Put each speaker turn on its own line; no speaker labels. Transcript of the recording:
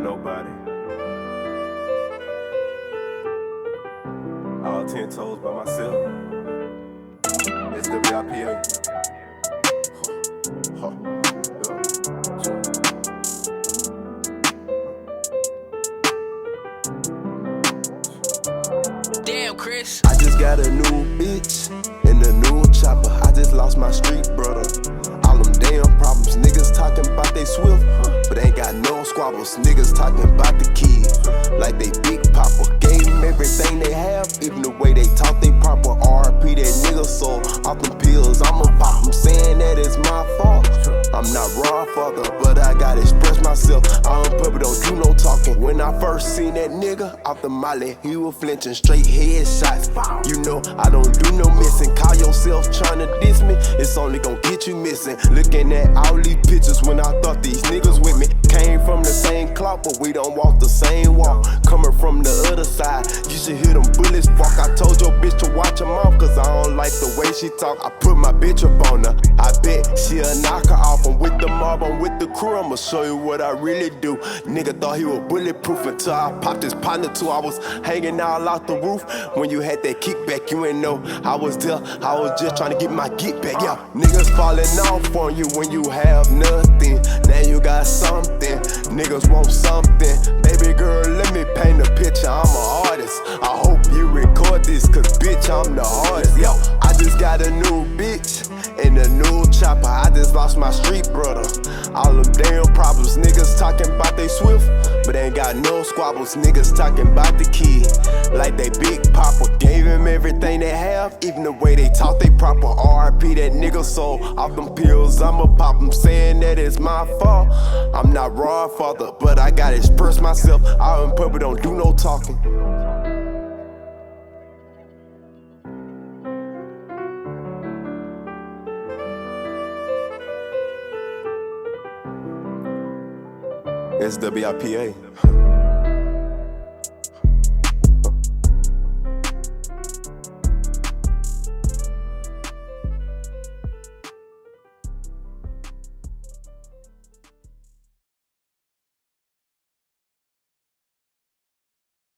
nobody. All 10 toes by myself. It's the WIPA.
Damn, Chris.
I just got a new bitch and a new chopper. I just lost my street brother. All them damn problems. Niggas talking about they swift, but ain't got no squabbles. Niggas talking about the kid like they big papa. Gave them everything they have, even the way they talk they proper. RP that nigga soul off them pills. I'ma pop them saying that it's my fault. I'm not raw father, but I gotta express myself. I don't put don't do no talking. When I first seen that nigga off the molly, he was flinching, straight headshots. You know I don't do no missing. Call yourself tryna diss me, it's only gon' get you missing. Looking at all these pictures when I thought these niggas with me came from the same cloth, but we don't walk the same walk. Coming from the other side, you should hear them bullets walk. I told your bitch to watch her mouth, cause I don't like the way she talk. I put my bitch up on her, I bet she'll knock her off. I'm with the mob, I'm with the crew, I'ma show you what I really do. Nigga thought he was bulletproof until I popped his partner too. I was hanging all out the roof when you had that kickback. You ain't know I was there, I was just trying to get my get back. Yeah, niggas falling off on you when you have nothing. Now you got something, niggas want something. Baby girl, let me paint a picture, I'm an artist. I hope you record this, cause bitch, I'm the hardest. Yo, I just got a new bitch and a new chopper. I just lost my street brother. All them damn problems. Niggas talking about they swift, but ain't got no squabbles. Niggas talking about the kid like they big papa. Gave him everything they have, even the way they talk they proper. RP that nigga soul off them pills. I'ma pop them saying that it's my fault. I'm not raw father, but I gotta express myself. Out in public don't do no talking. It's WIPA.